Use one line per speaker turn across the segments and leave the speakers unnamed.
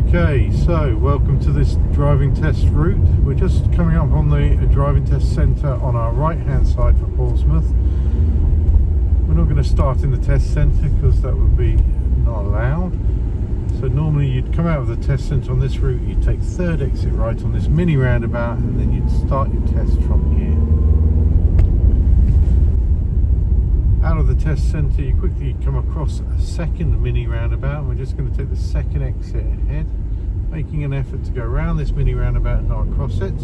Okay, so welcome to this driving test route. We're just coming up on the driving test centre on our right hand side for Portsmouth. We're not going to start in the test centre because that would be not allowed. So normally you'd come out of the test centre on this route, you'd take third exit right on this mini roundabout, and then you'd start your test from here. Out of the test centre you quickly come across a second mini roundabout. We're just going to take the second exit ahead, making an effort to go around this mini roundabout and not across it.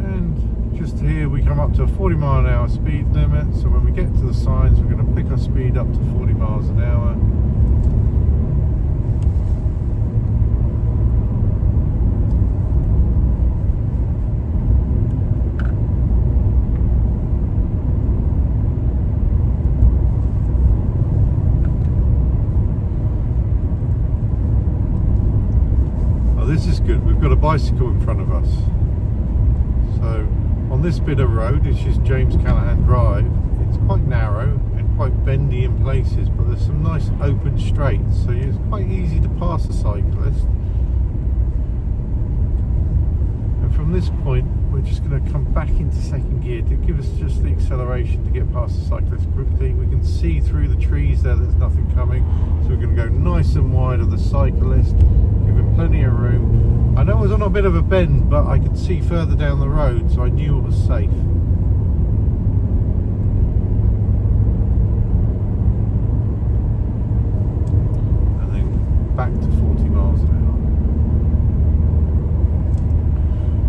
And just here we come up to a 40-mile-an-hour speed limit, so when we get to the signs we're going to pick our speed up to 40 miles an hour. This is good, we've got a bicycle in front of us. So on this bit of road, which is James Callaghan Drive, it's quite narrow and quite bendy in places, but there's some nice open straights, so it's quite easy to pass a cyclist. And from this point we're just going to come back into second gear to give us just the acceleration to get past the cyclist quickly. We can see through the trees there's nothing coming, so we're going to go nice and wide of the cyclist, give him plenty of room. I know I was on a bit of a bend, but I could see further down the road, so I knew it was safe. And then back to 40 miles an hour.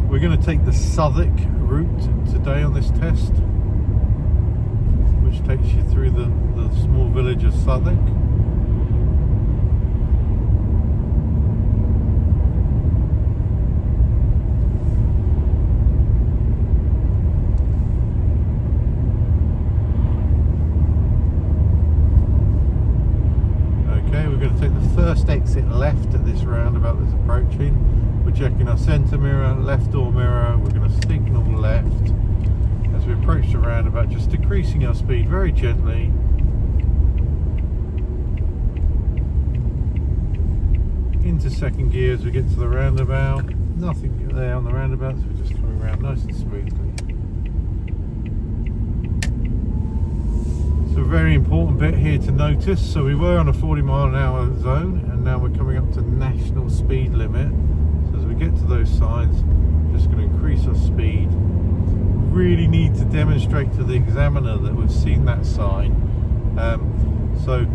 We're going to take the Southwick route today on this test, which takes you through the small village of Southwick. Okay, we're going to take the first exit left at this roundabout that's approaching. We're checking our centre mirror, left door mirror. We're going to signal left as we approach the roundabout, just decreasing our speed very gently. Into second gear as we get to the roundabout. Nothing there on the roundabout, so we're just coming around nice and smoothly. So a very important bit here to notice. So we were on a 40-mile-an-hour zone, and now we're coming up to national speed limit. As we get to those signs, we're just going to increase our speed. Really need to demonstrate to the examiner that we've seen that sign. So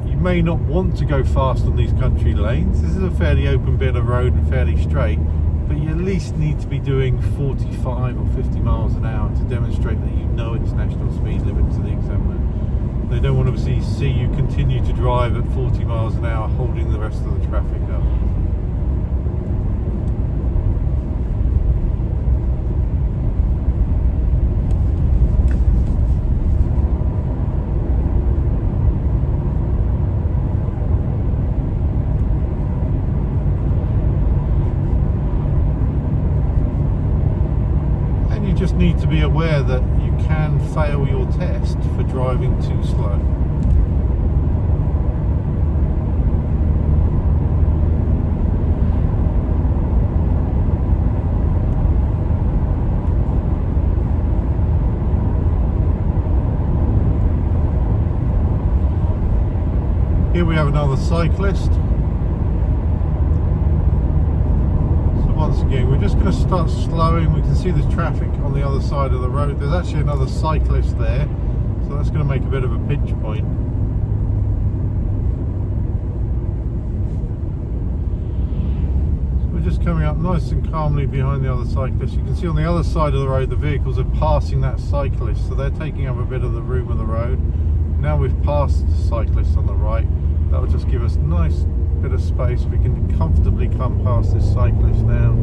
you may not want to go fast on these country lanes. This is a fairly open bit of road and fairly straight, but you at least need to be doing 45 or 50 miles an hour to demonstrate that you know it's national speed limit to the examiner. They don't want to see you continue to drive at 40 miles an hour holding the rest of the traffic up. Just need to be aware that you can fail your test for driving too slow. Here we have another cyclist. Once again, we're just going to start slowing. We can see there's traffic on the other side of the road. There's actually another cyclist there, so that's going to make a bit of a pinch point. So we're just coming up nice and calmly behind the other cyclist. You can see on the other side of the road the vehicles are passing that cyclist, so they're taking up a bit of the room of the road. Now we've passed the cyclist on the right. That will just give us a nice bit of space. We can comfortably come past this cyclist now.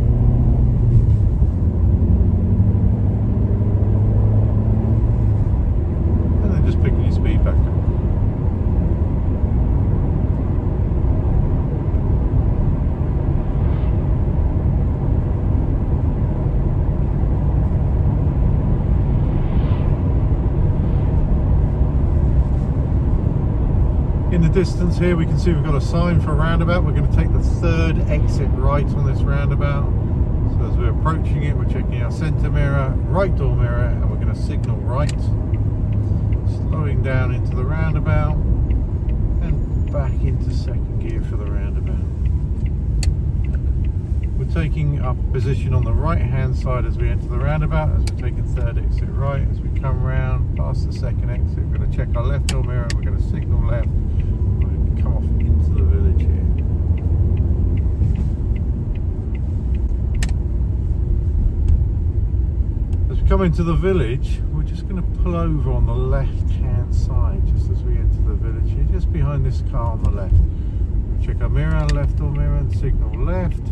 And then just picking your speed back up. the distance here, we can see we've got a sign for a roundabout. We're going to take the third exit right on this roundabout. So as we're approaching it, we're checking our centre mirror, right door mirror, and we're going to signal right. Slowing down into the roundabout and back into second gear for the roundabout. We're taking up position on the right hand side as we enter the roundabout, as we're taking third exit right. As we come round past the second exit, we're going to check our left door mirror, we're going to signal left, we're going to come off into the village here. As we come into the village, we're just going to pull over on the left hand side just as we enter the village here, just behind this car on the left. We'll check our mirror, left door mirror, and signal left.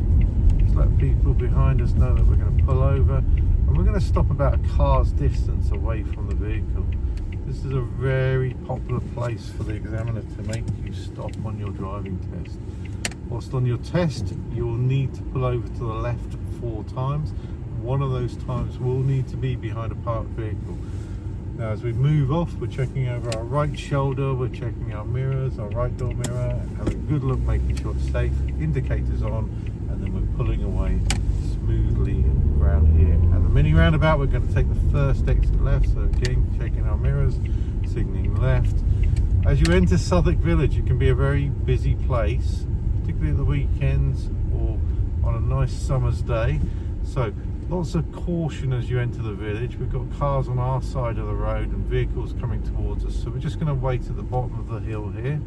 Let people behind us know that we're going to pull over, and we're going to stop about a car's distance away from the vehicle. This is a very popular place for the examiner to make you stop on your driving test. Whilst on your test you will need to pull over to the left 4 times. One of those times will need to be behind a parked vehicle. Now as we move off, we're checking over our right shoulder, we're checking our mirrors, our right door mirror, having a good look, making sure it's safe, indicators on, and then we're pulling away smoothly around here. At the mini roundabout, we're going to take the first exit left, so again, checking our mirrors, signaling left. As you enter Southwick Village, it can be a very busy place, particularly at the weekends or on a nice summer's day. So lots of caution as you enter the village. We've got cars on our side of the road and vehicles coming towards us, so we're just going to wait at the bottom of the hill here.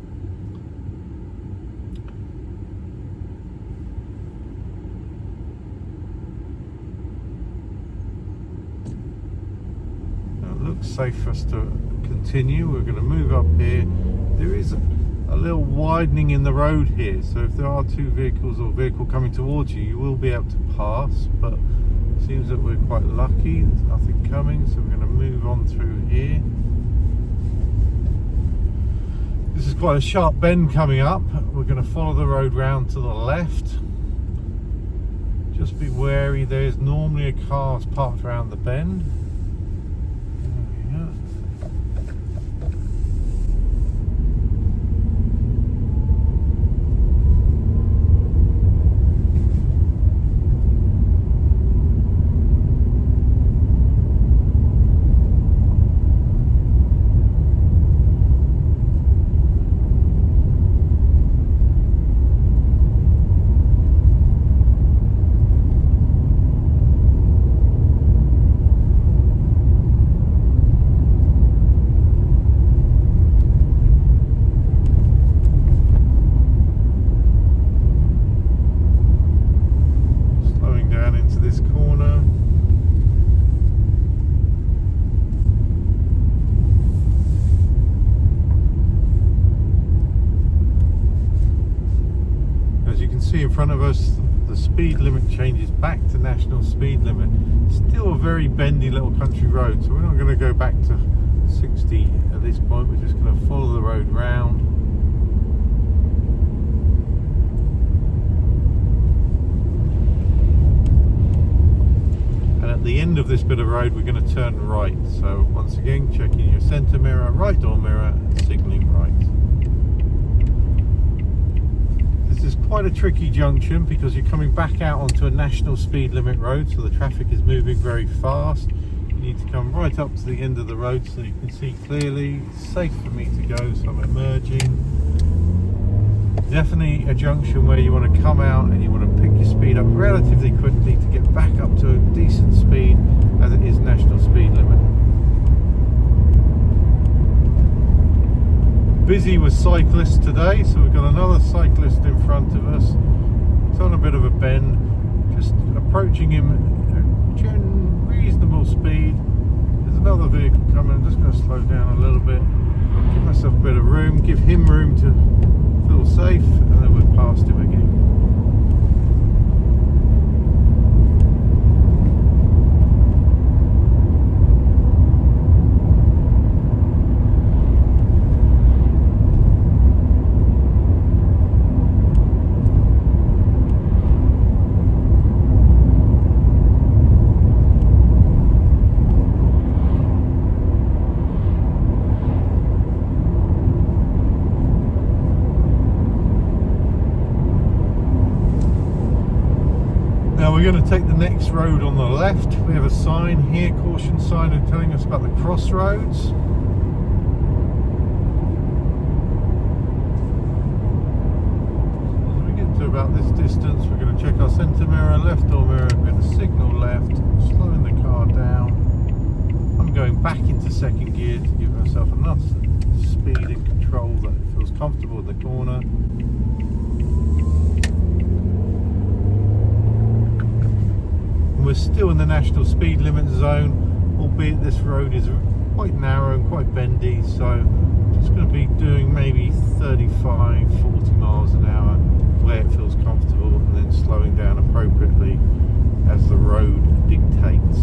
Safe for us to continue. We're going to move up here. There is a little widening in the road here, so if there are 2 vehicles or vehicle coming towards you, you will be able to pass, but it seems that we're quite lucky, there's nothing coming, so we're going to move on through here. This is quite a sharp bend coming up. We're going to follow the road round to the left. Just be wary, there's normally a car parked around the bend. See in front of us, the speed limit changes back to national speed limit. Still a very bendy little country road, so we're not going to go back to 60 at this point. We're just going to follow the road round. And at the end of this bit of road, we're going to turn right. So once again, checking your centre mirror, right door mirror, and signalling right. This is quite a tricky junction because you're coming back out onto a national speed limit road, so the traffic is moving very fast. You need to come right up to the end of the road so you can see clearly. It's safe for me to go, so I'm emerging. Definitely a junction where you want to come out and you want to pick your speed up relatively quickly to get back up to a decent speed, as it is national speed limit. Busy with cyclists today, so we've got another cyclist in front of us. It's on a bit of a bend, just approaching him at reasonable speed. There's another vehicle coming. I'm just going to slow down a little bit, give myself a bit of room, give him room to feel safe, and then we're past him again. going to take the next road on the left. We have a sign here, caution sign, and telling us about the crossroads. As we get to about this distance, we're going to check our centre mirror, left door mirror. We're going to signal left, slowing the car down. I'm going back into second gear to give myself enough speed and control that it feels comfortable in the corner. We're still in the national speed limit zone, albeit this road is quite narrow and quite bendy, so I'm just going to be doing maybe 35-40 miles an hour where it feels comfortable, and then slowing down appropriately as the road dictates.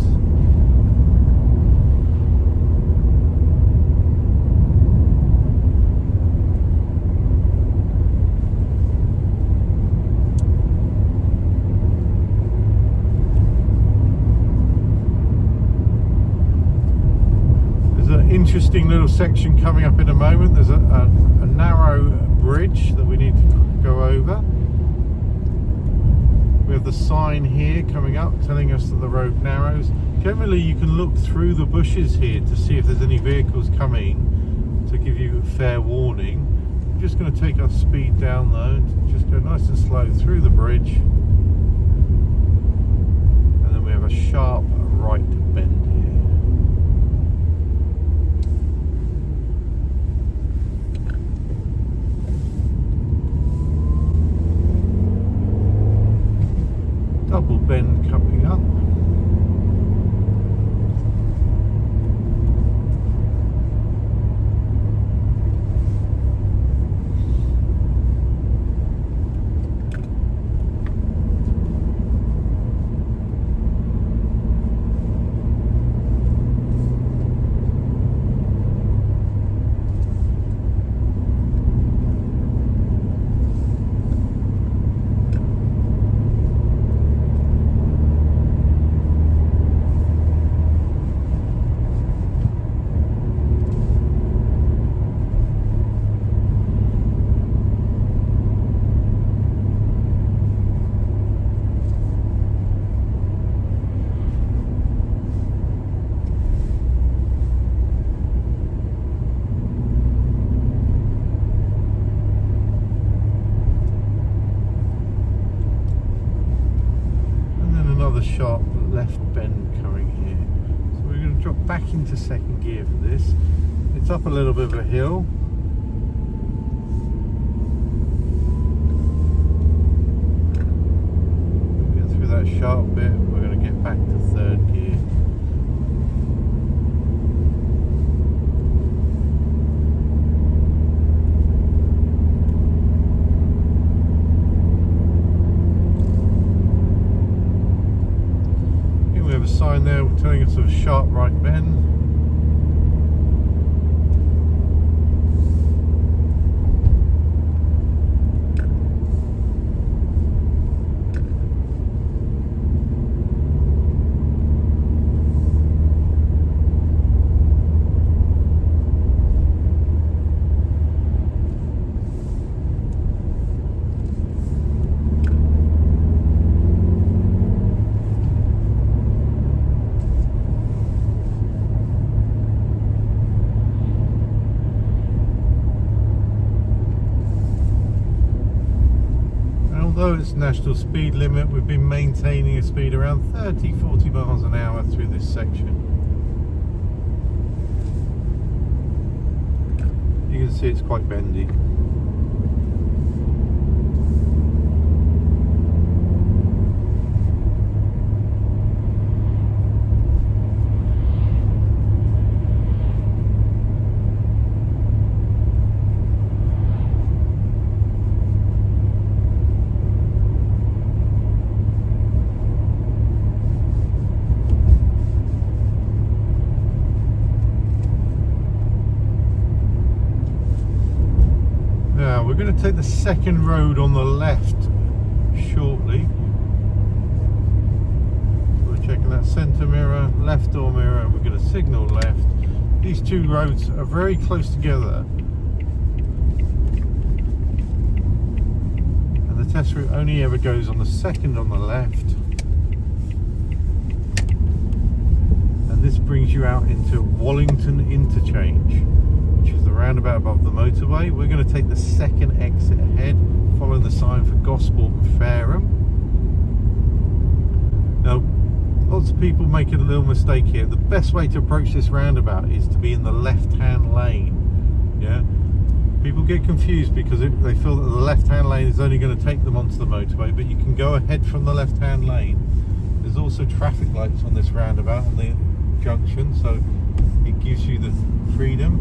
Interesting little section coming up in a moment. There's a narrow bridge that we need to go over. We have the sign here coming up telling us that the road narrows. Generally you can look through the bushes here to see if there's any vehicles coming, to give you a fair warning. We're just going to take our speed down though, and just go nice and slow through the bridge, and then we have a sharp right bend here. Double bend coming up. Sharp left bend coming here, so we're going to drop back into second gear for this. It's up a little bit of a hill. Get through that sharp bit, we're going to get back to third gear. Sign there telling us of a sharp right bend. Although it's national speed limit, we've been maintaining a speed around 30-40 miles an hour through this section. You can see it's quite bendy. We're going to take the second road on the left shortly. We're checking that centre mirror, left door mirror, and we're going to signal left. These two roads are very close together, and the test route only ever goes on the second on the left. you out into Wallington Interchange, which is the roundabout above the motorway. We're going to take the second exit ahead, following the sign for Gosport and Fareham. Now, lots of people make a little mistake here. The best way to approach this roundabout is to be in the left-hand lane. Yeah, people get confused because they feel that the left-hand lane is only going to take them onto the motorway, but you can go ahead from the left-hand lane. There's also traffic lights on this roundabout on the junction, so it gives you the freedom.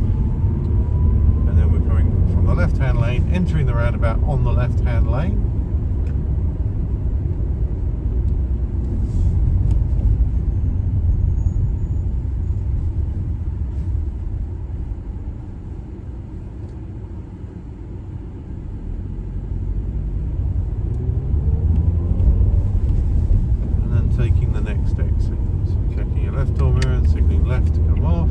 And then we're coming from the left-hand lane, entering the roundabout on the left-hand lane. Taking the next exit, so checking your left door mirror and signalling left to come off.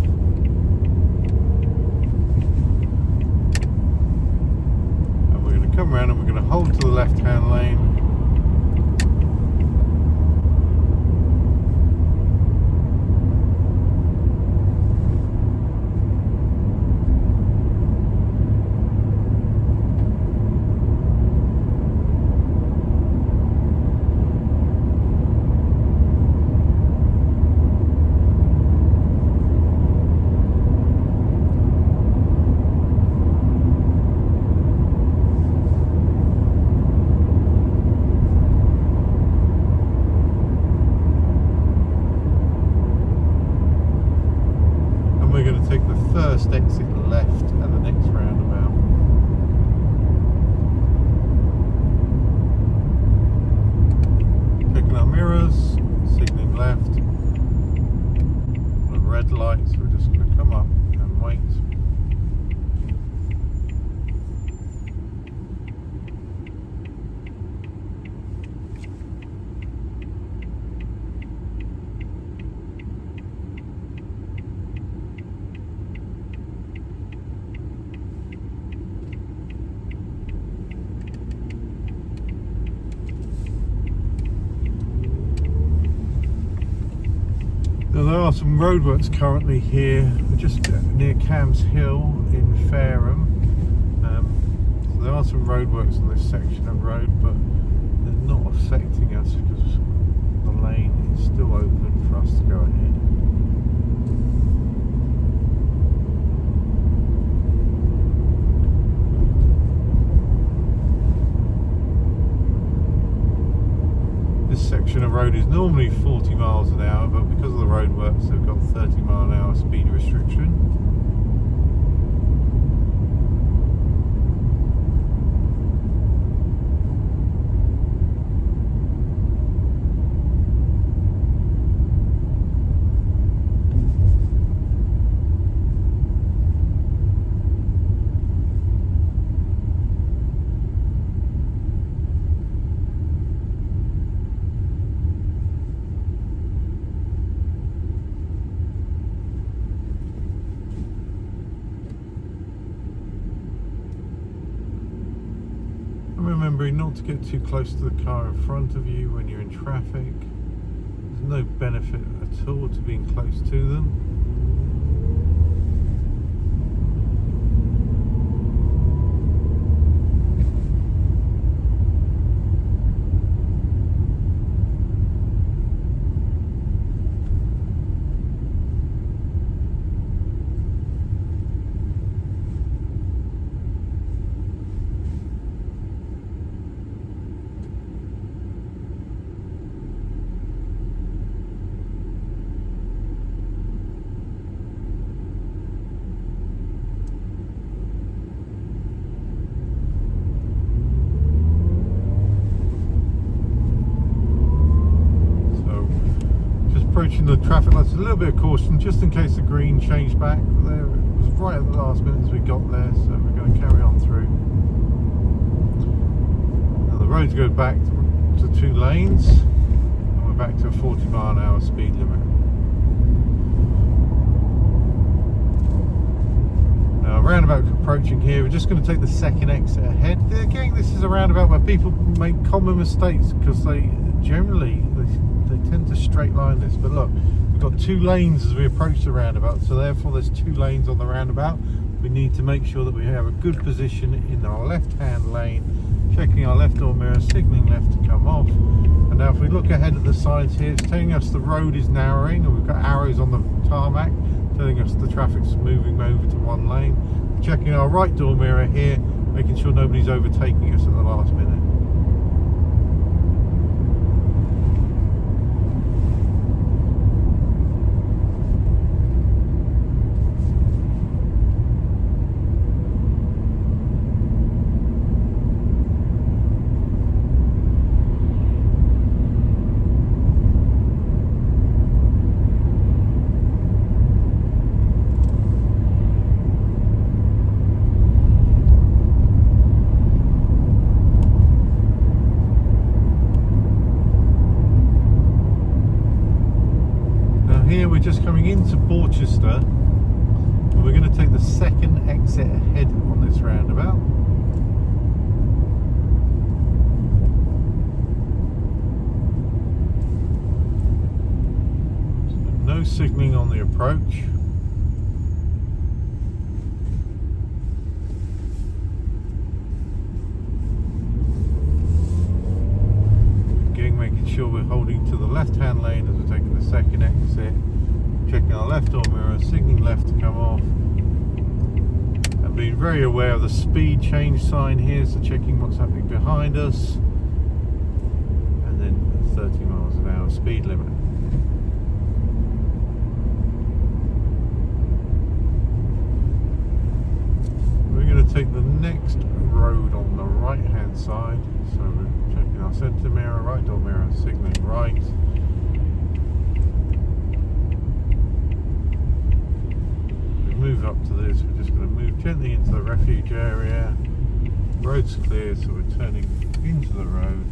And we're going to come around and we're going to hold to the left hand lane. Take the first exit left at the next roundabout. Checking our mirrors, signalling left. The red lights, we're just going to come up and wait. Now, there are some roadworks currently here, just near Cam's Hill in Fareham. So there are some roadworks on this section of road, but they're not affecting us because the lane is still open for us to go ahead. This section of road is normally 40 miles an hour, but because of the roadworks they've got 30 mile an hour speed restriction. Remembering not to get too close to the car in front of you when you're in traffic. There's no benefit at all to being close to them. Approaching the traffic lights, a little bit of caution just in case the green changed back. There, it was right at the last minute as we got there, so we're going to carry on through. Now the road goes back to 2 lanes, and we're back to a 40 mile an hour speed limit. Now roundabout approaching here, we're just going to take the second exit ahead. Again, this is a roundabout where people make common mistakes because they generally they tend to straight line this, but look, we've got 2 lanes as we approach the roundabout, so therefore there's 2 lanes on the roundabout. We need to make sure that we have a good position in our left hand lane, checking our left door mirror, signalling left to come off. And now if we look ahead at the signs here, it's telling us the road is narrowing, and we've got arrows on the tarmac telling us the traffic's moving over to 1 lane. Checking our right door mirror here, making sure nobody's overtaking us at the last minute. Here we're just coming into Porchester, and we're going to take the second exit ahead on this roundabout. So no signalling on the approach. Again, making sure we're holding to the left hand lane as we're taking the second exit. Checking our left door mirror, signaling left to come off, and being very aware of the speed change sign here, so checking what's happening behind us, and then 30 miles an hour speed limit. We're going to take the next road on the right hand side, so we're checking our centre mirror, right door mirror, signalling right. Move up to this, we're just going to move gently into the refuge area. Road's clear, so we're turning into the road.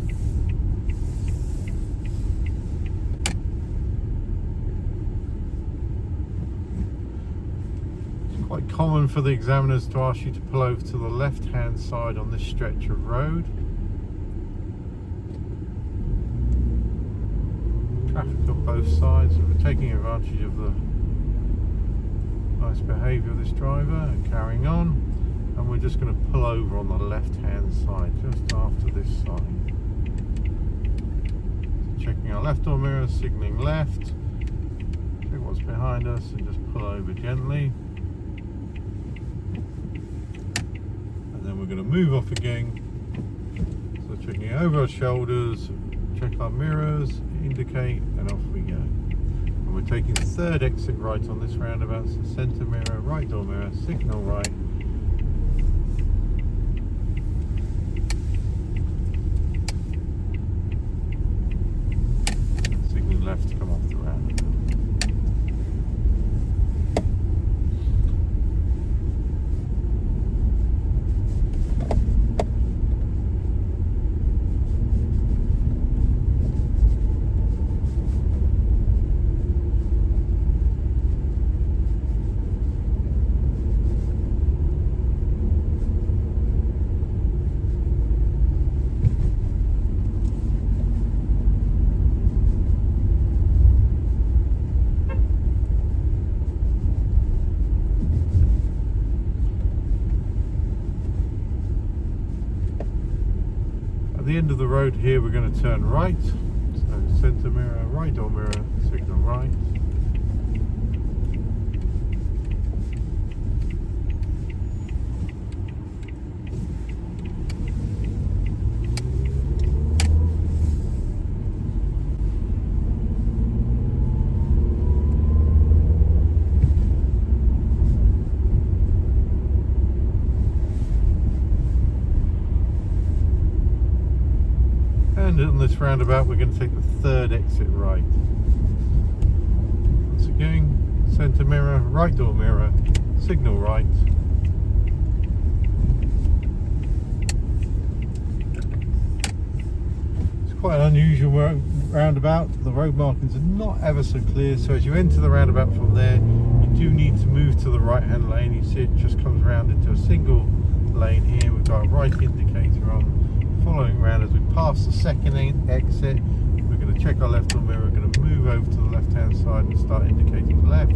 It's quite common for the examiners to ask you to pull over to the left hand side on this stretch of road. Traffic on both sides, so we're taking advantage of the nice behaviour of this driver and carrying on, and we're just going to pull over on the left hand side just after this sign. So checking our left door mirror, signalling left, check what's behind us and just pull over gently, and then we're going to move off again. So checking over our shoulders, check our mirrors, indicate, and off we go. We're taking the third exit right on this roundabout, so centre mirror, right door mirror, signal right. Signal left to come off the roundabout. At the end of the road here, we're going to turn right, so centre mirror, right door mirror, signal right. And on this roundabout we're going to take the third exit right. Once again, centre mirror, right door mirror, signal right. It's quite an unusual roundabout. The road markings are not ever so clear, so as you enter the roundabout from there, you do need to move to the right hand lane. You see it just comes round into a single lane here. We've got a right indicator on. Following around as we pass the second exit, we're going to check our left door mirror. We're going to move over to the left hand side and start indicating left.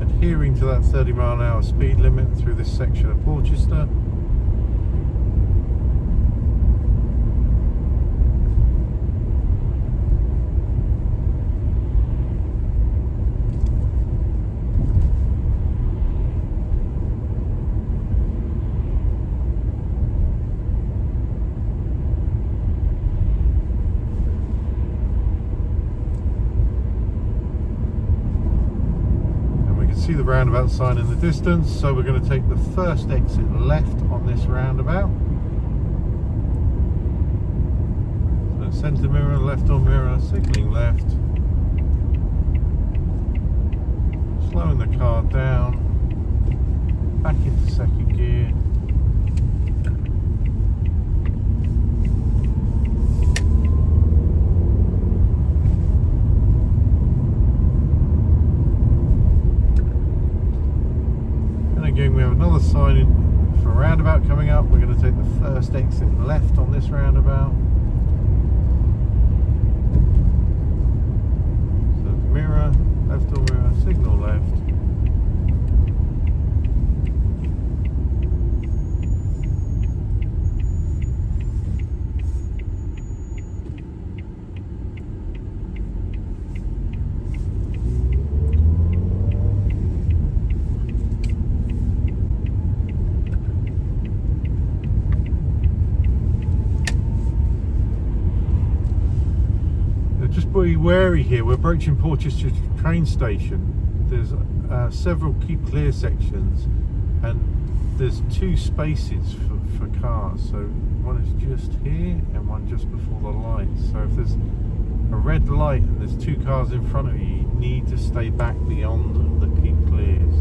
Adhering to that 30-mile-an-hour speed limit through this section of Portsmouth. See the roundabout sign in the distance, so we're going to take the first exit left on this roundabout. So centre mirror, left door mirror, signalling left, slowing the car down, back into second gear. Again, we have another sign in for a roundabout coming up. We're going to take the first exit left on this roundabout. So mirror, left door mirror, signal left. Just be wary here, we're approaching Portsmouth train station. There's several keep clear sections and there's 2 spaces for cars, so one is just here and one just before the light. So if there's a red light and there's 2 cars in front of you, you need to stay back beyond the keep clears.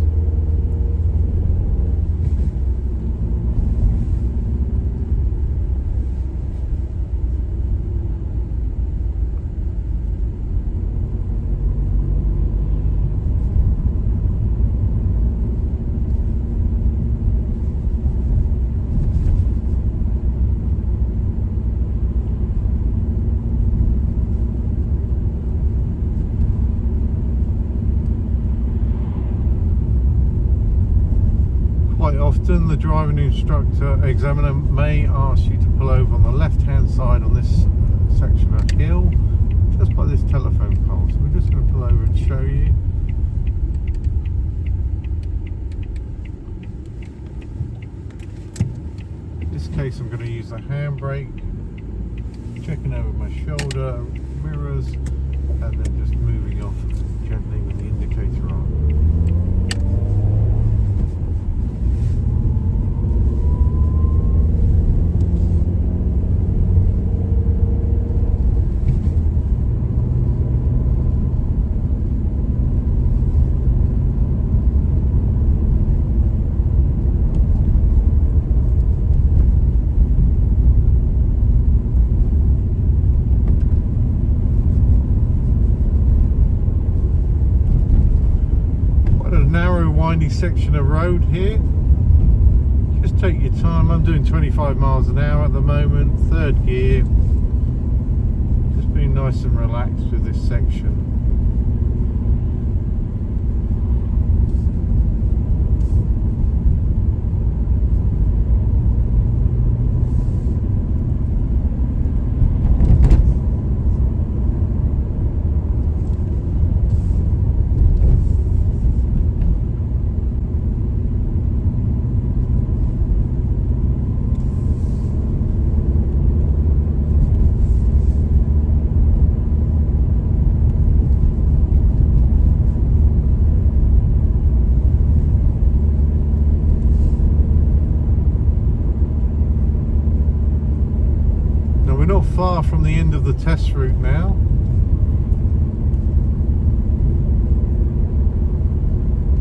Often the driving examiner may ask you to pull over on the left hand side on this section of hill just by this telephone pole, so we're just going to pull over and show you. In this case I'm going to use the handbrake, checking over my shoulder, mirrors, and then just moving off gently with the indicator on. Windy section of road here. Just take your time. I'm doing 25 miles an hour at the moment, 3rd gear. Just being nice and relaxed with this section. Not far from the end of the test route now.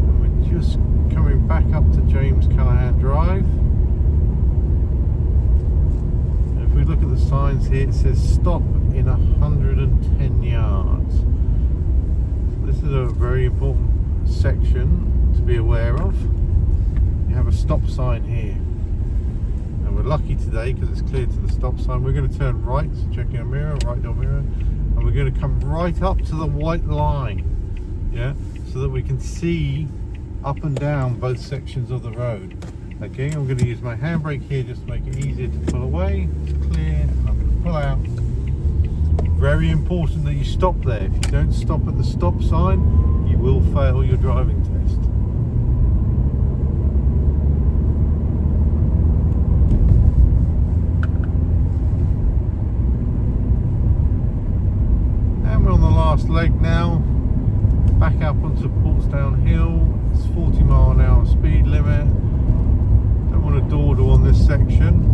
And we're just coming back up to James Callahan Drive. And if we look at the signs here, here, it says stop in 110 yards. So this is a very important section to be aware of. You have a stop sign here. And we're lucky today because it's clear to the stop sign. We're going to turn right, so checking our mirror, right door mirror, and we're going to come right up to the white line, yeah, so that we can see up and down both sections of the road. Okay, I'm going to use my handbrake here just to make it easier to pull away. It's clear. I'm going to pull out. Very important that you stop there. If you don't stop at the stop sign, you will fail your driving test. And we're on the last leg now. Back up onto Portsdown Hill. It's 40 mile an hour speed limit. Don't want to dawdle on this section.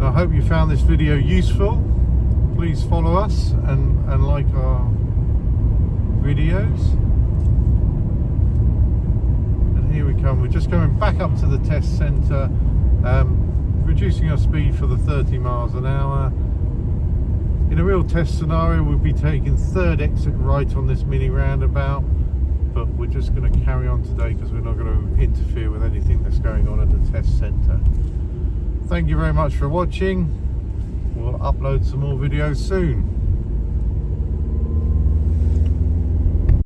I hope you found this video useful. Please follow us and like our videos. And here we come. We're just going back up to the test centre, reducing our speed for the 30 miles an hour. In a real test scenario, we'll be taking third exit right on this mini roundabout, but we're just going to carry on today because we're not going to interfere with anything that's going on at the test centre. Thank you very much for watching. We'll upload some more videos soon.